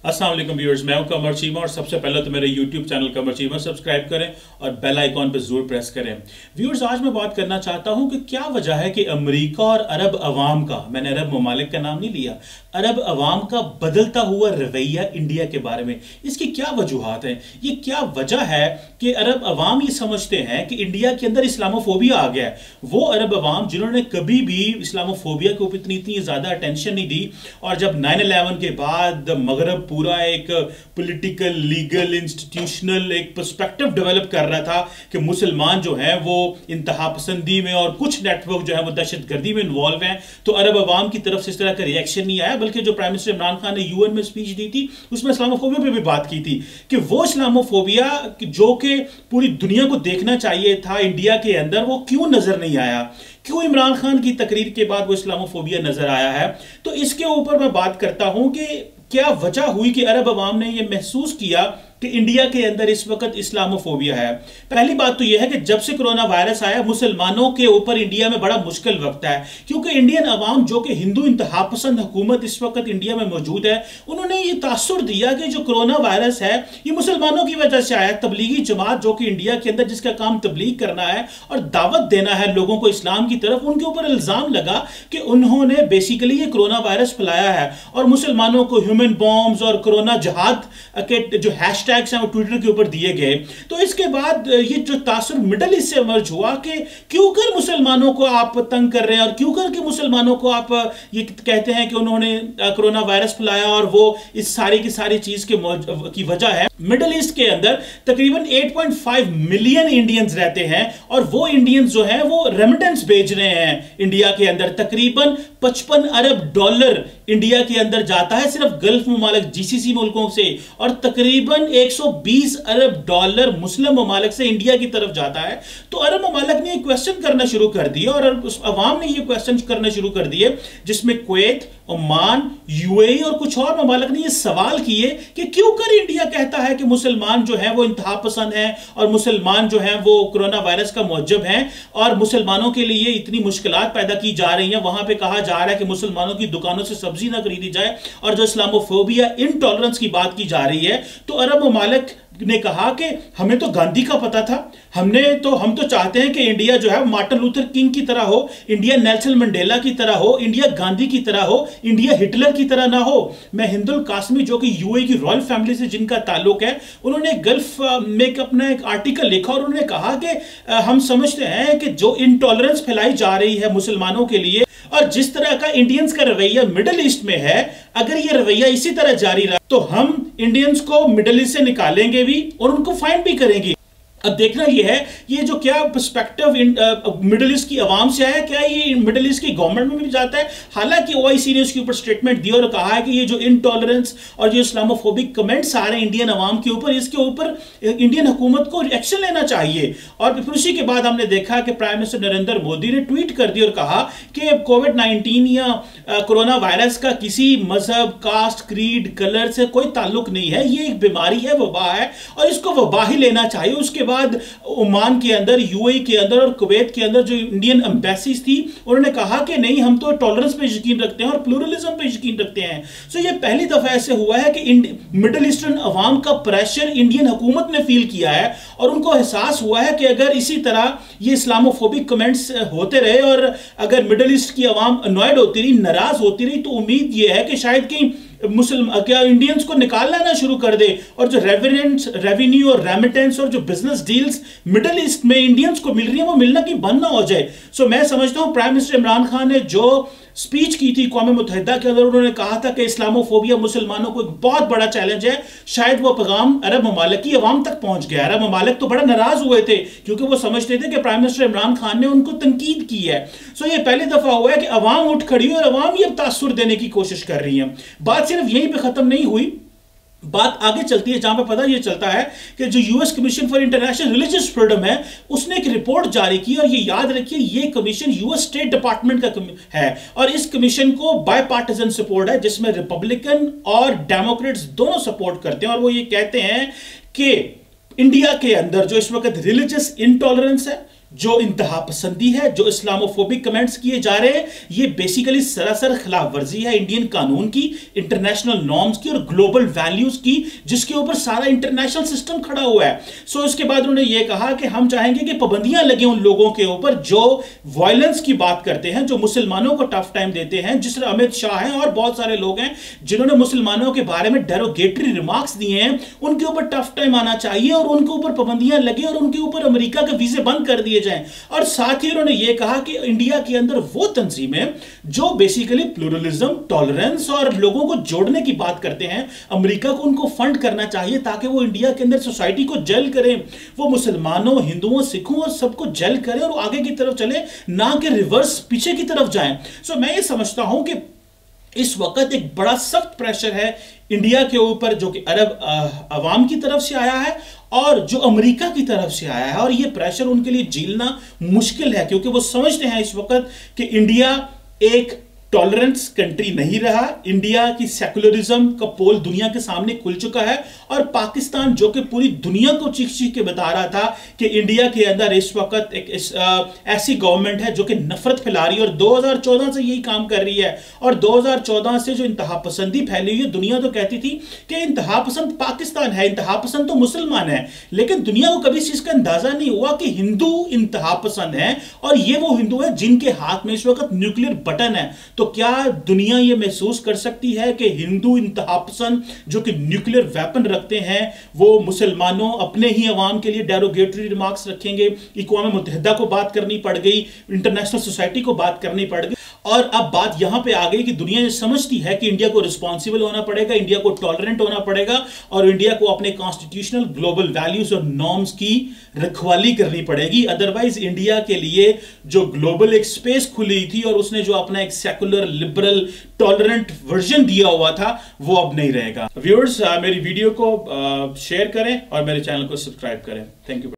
अस्सलाम वालेकुम व्यूअर्स, मैं हूं कमर चीमा और सबसे पहले तो मेरे YouTube चैनल कमर चीमा सब्सक्राइब करें और बेल आइकॉन पर जरूर प्रेस करें। व्यूअर्स, आज मैं बात करना चाहता हूं कि क्या वजह है कि अमेरिका और अरब अवाम का, मैंने अरब ममालिक का नाम नहीं लिया, अरब अवाम का बदलता हुआ रवैया इंडिया के बारे में, इसकी क्या वजूहात हैं? ये क्या वजह है कि अरब अवाम ये समझते हैं कि इंडिया के अंदर इस्लामोफोबिया आ गया है? वो अरब अवाम जिन्होंने कभी भी इस्लामोफोबिया को इतनी ज्यादा अटेंशन नहीं दी, और जब 9/11 के बाद मगरब पूरा एक पॉलिटिकल, लीगल, इंस्टीट्यूशनल एक पर्सपेक्टिव डेवलप कर रहा था कि मुसलमान जो हैं वो इंतहा पसंदी में और कुछ नेटवर्क जो है वो दहशतगर्दी में इन्वॉल्व हैं, तो अरब अवाम की तरफ से इस तरह का रिएक्शन नहीं आया। बल्कि जो प्राइम मिनिस्टर इमरान खान ने यूएन में स्पीच दी थी उसमें इस्लामोफोबिया पे भी बात की थी कि वो इस्लामोफोबिया जो कि पूरी दुनिया को देखना चाहिए था इंडिया के अंदर, वो क्यों नजर नहीं आया, क्यों इमरान खान की तकरीर के बाद वो इस्लामोफोबिया नजर आया है। तो इसके ऊपर मैं बात करता हूं कि क्या वजह हुई कि अरब अवाम ने यह महसूस किया कि इंडिया के अंदर इस वक्त इस्लामोफोबिया है। पहली बात तो यह है कि जब से कोरोना वायरस आया, मुसलमानों के ऊपर इंडिया में बड़ा मुश्किल वक्त है, क्योंकि इंडियन अवाम जो कि हिंदू इंतहा पसंद हुकूमत इस वक्त इंडिया में मौजूद है, उन्होंने ये तासुर दिया कि जो कोरोना वायरस है ये मुसलमानों की वजह से आया। तबलीगी जमात जो कि इंडिया के अंदर जिसका काम तबलीग करना है और दावत देना है लोगों को इस्लाम की तरफ, उनके ऊपर इल्जाम लगा कि उन्होंने बेसिकली ये कोरोना वायरस फैलाया है और मुसलमानों को ह्यूमन बॉम्ब्स और कोरोना जहाद के जो हैशटैग्स हैं वो ट्विटर के ऊपर दिए गए। तो इसके बाद ये जो तासुर मिडल ईस्ट से इमर्ज हुआ कि क्यों कर मुसलमानों को आप तंग कर रहे हैं और क्यों कर के मुसलमानों को आप ये कहते हैं कि उन्होंने कोरोना वायरस फैलाया और वो इस सारी की सारी चीज की वजह है। मिडल ईस्ट के अंदर तकरीबन 8.5 मिलियन इंडियंस रहते हैं और वो इंडियंस जो हैं वो रेमिटेंस भेज रहे हैं इंडिया के अंदर। तकरीबन 55 अरब डॉलर इंडिया के अंदर जाता है सिर्फ गल्फ ममालिक, जीसीसी मुल्कों से, और तकरीबन 120 अरब डॉलर मुस्लिम ममालिक से इंडिया की तरफ जाता है। तो अरब ममालिक ने क्वेश्चन करना शुरू कर दिया और अवाम ने ये क्वेश्चन करना शुरू कर दिए, जिसमें कुवैत, ओमान, यूएई और कुछ और ममालिक ने ये सवाल किए कि क्यों कर इंडिया कहता है कि मुसलमान जो है वो इंतहा पसंद है और मुसलमान जो है वो कोरोना वायरस का मौजब है और मुसलमानों के लिए इतनी मुश्किलात पैदा की जा रही हैं। वहां पे कहा जा रहा है कि मुसलमानों की दुकानों से सब्जी ना खरीदी जाए और जो इस्लामोफोबिया, इनटॉलरेंस की बात की जा रही है। तो अरब ममालिक ने कहा कि हमें तो गांधी का पता था, हम तो चाहते हैं कि इंडिया जो है मार्टिन लूथर किंग की तरह हो, इंडिया नेल्सन मंडेला की तरह हो, इंडिया गांधी की तरह हो, इंडिया हिटलर की तरह ना हो। मैं हिंदुल कासमी जो कि यूएई की रॉयल फैमिली से जिनका ताल्लुक है, उन्होंने गल्फ में अपना एक आर्टिकल लिखा और उन्होंने कहा कि हम समझते हैं कि जो इनटॉलरेंस फैलाई जा रही है मुसलमानों के लिए और जिस तरह का इंडियंस का रवैया मिडिल ईस्ट में है, अगर ये रवैया इसी तरह जारी रहा तो हम इंडियंस को मिडिल ईस्ट से निकालेंगे भी और उनको फाइन भी करेंगे। अब देखना यह है ये जो क्या पर्सपेक्टिव मिडिल ईस्ट की आवाम से आया, क्या ये मिडिल ईस्ट की गवर्नमेंट में भी जाता है। हालांकि ओआईसी ने उसके ऊपर स्टेटमेंट दी और कहा है कि ये जो इनटॉलरेंस और जो इस्लामोफोबिक कमेंट्स आ रहे हैं इंडियन आवाम के ऊपर, इसके ऊपर इंडियन हुकूमत को एक्शन लेना चाहिए। और फिर उसी के बाद हमने देखा कि प्राइम मिनिस्टर नरेंद्र मोदी ने ट्वीट कर दी और कहा कि कोविड-19 या कोरोना वायरस का किसी मजहब, कास्ट, क्रीड, कलर से कोई ताल्लुक नहीं है, ये एक बीमारी है, वबा है और इसको वबा ही लेना चाहिए। उसके बाद ओमान के अंदर, यूएई के अंदर और कुवैत के अंदर जो इंडियन एम्बेसीज थी, उन्होंने कहा कि नहीं, हम तो टॉलरेंस पे यकीन रखते हैं और प्लूरलिज्म पे यकीन रखते हैं। सो ये पहली दफा ऐसे हुआ है कि मिडिल ईस्टर्न अवाम का प्रेशर इंडियन हुकूमत ने फील किया है और उनको एहसास हुआ है कि अगर इसी तरह ये इस्लामोफोबिक कमेंट्स होते रहे और अगर मिडिल ईस्ट की अवाम अनॉयड होती रही, नाराज होती रही, तो उम्मीद ये है कि शायद कहीं क्या इंडियंस को निकालना ना शुरू कर दे और जो रेवेन्यू और रेमिटेंस और जो बिजनेस डील्स मिडिल ईस्ट में इंडियंस को मिल रही है वो मिलना की बंद ना हो जाए। सो मैं समझता हूं प्राइम मिनिस्टर इमरान खान ने जो स्पीच की थी अक़वाम मुत्तहिदा के अंदर, उन्होंने कहा था कि इस्लामोफोबिया मुसलमानों को एक बहुत बड़ा चैलेंज है। शायद वो पैगाम अरब ममालिक की अवाम तक पहुंच गया। अरब ममालिक तो बड़ा नाराज हुए थे क्योंकि वो समझते थे कि प्राइम मिनिस्टर इमरान खान ने उनको तनकीद की है। सो ये पहली दफा हुआ है कि अवाम उठ खड़ी और अवाम ये तासुर देने की कोशिश कर रही है। बात सिर्फ यहीं पर खत्म नहीं हुई, बात आगे चलती है जहां पे पता यह चलता है कि जो US commission for international religious freedom है, उसने एक रिपोर्ट जारी की और ये याद रखिए ये कमीशन यूएस स्टेट डिपार्टमेंट का है और इस कमीशन को बाय पार्टिजन सपोर्ट है, जिसमें रिपब्लिकन और डेमोक्रेट्स दोनों सपोर्ट करते हैं। और वो ये कहते हैं कि इंडिया के अंदर जो इस वक्त रिलीजियस इंटॉलरेंस है, जो इंतहा पसंदी है, जो इस्लामोफोबिक कमेंट्स किए जा रहे हैं, ये बेसिकली सरासर खिलाफ वर्जी है इंडियन कानून की, इंटरनेशनल नॉर्म्स की और ग्लोबल वैल्यूज की, जिसके ऊपर सारा इंटरनेशनल सिस्टम खड़ा हुआ है। सो इसके बाद उन्होंने ये कहा कि हम चाहेंगे कि पाबंदियां लगे उन लोगों के ऊपर जो वायलेंस की बात करते हैं, जो मुसलमानों को टफ टाइम देते हैं, जिस तरह अमित शाह हैं और बहुत सारे लोग हैं जिन्होंने मुसलमानों के बारे में डेरोगेटरी रिमार्क्स दिए हैं, उनके ऊपर टफ टाइम आना चाहिए और उनके ऊपर पाबंदियां लगे और उनके ऊपर अमेरिका के वीजे बंद कर दिए जाएं। और साथ ही उन्होंने यह कहा कि इंडिया के अंदर वो तंजीमें जो बेसिकली प्लूरलिज्म, टॉलरेंस और लोगों को जोड़ने की बात करते हैं, अमेरिका को उनको फंड करना चाहिए ताकि वो इंडिया के अंदर सोसाइटी को जेल करें, वो मुसलमानों, हिंदुओं, सिखों और सबको जेल करें और आगे की तरफ चले, ना कि रिवर्स पीछे की तरफ जाएं। सो मैं ये समझता हूं कि इस वक्त एक बड़ा सख्त प्रेशर है इंडिया के ऊपर, जो कि अरब अवाम की तरफ से आया है और जो अमेरिका की तरफ से आया है, और ये प्रेशर उनके लिए झेलना मुश्किल है क्योंकि वो समझते हैं इस वक्त कि इंडिया एक टॉलरेंस कंट्री नहीं रहा। इंडिया की सेकुलरिज्म का पोल दुनिया के सामने खुल चुका है और पाकिस्तान, जो कि पूरी दुनिया को चीख चीख के बता रहा था कि इंडिया के अंदर इस वक्त एक ऐसी गवर्नमेंट है जो कि नफरत फैला रही है और 2014 से यही काम कर रही है। और 2014 से जो इंतहा पसंदी फैली हुई है, दुनिया तो कहती थी कि इंतहा पसंद पाकिस्तान है, इंतहा पसंद तो मुसलमान है, लेकिन दुनिया को कभी इस चीज का अंदाजा नहीं हुआ कि हिंदू इंतहा पसंद है और ये वो हिंदू है जिनके हाथ में इस वक्त न्यूक्लियर बटन है। तो क्या दुनिया यह महसूस कर सकती है कि हिंदू इंतहापसंद जो कि न्यूक्लियर वेपन रखते हैं, वो मुसलमानों, अपने ही अवाम के लिए डेरोगेटरी रिमार्क्स रखेंगे? अक़वाम मुत्तहिदा को बात करनी पड़ गई, इंटरनेशनल सोसाइटी को बात करनी पड़ गई, और अब बात यहां पे आ गई कि दुनिया ये समझती है कि इंडिया को रिस्पॉन्सिबल होना पड़ेगा, इंडिया को टॉलरेंट होना पड़ेगा और इंडिया को अपने कॉन्स्टिट्यूशनल ग्लोबल वैल्यूज और नॉर्म्स की रखवाली करनी पड़ेगी। अदरवाइज इंडिया के लिए जो ग्लोबल एक स्पेस खुली थी और उसने जो अपना एक सेकुलर, लिबरल, टॉलरेंट वर्जन दिया हुआ था, वो अब नहीं रहेगा। व्यूअर्स, मेरी वीडियो को शेयर करें और मेरे चैनल को सब्सक्राइब करें। Thank you.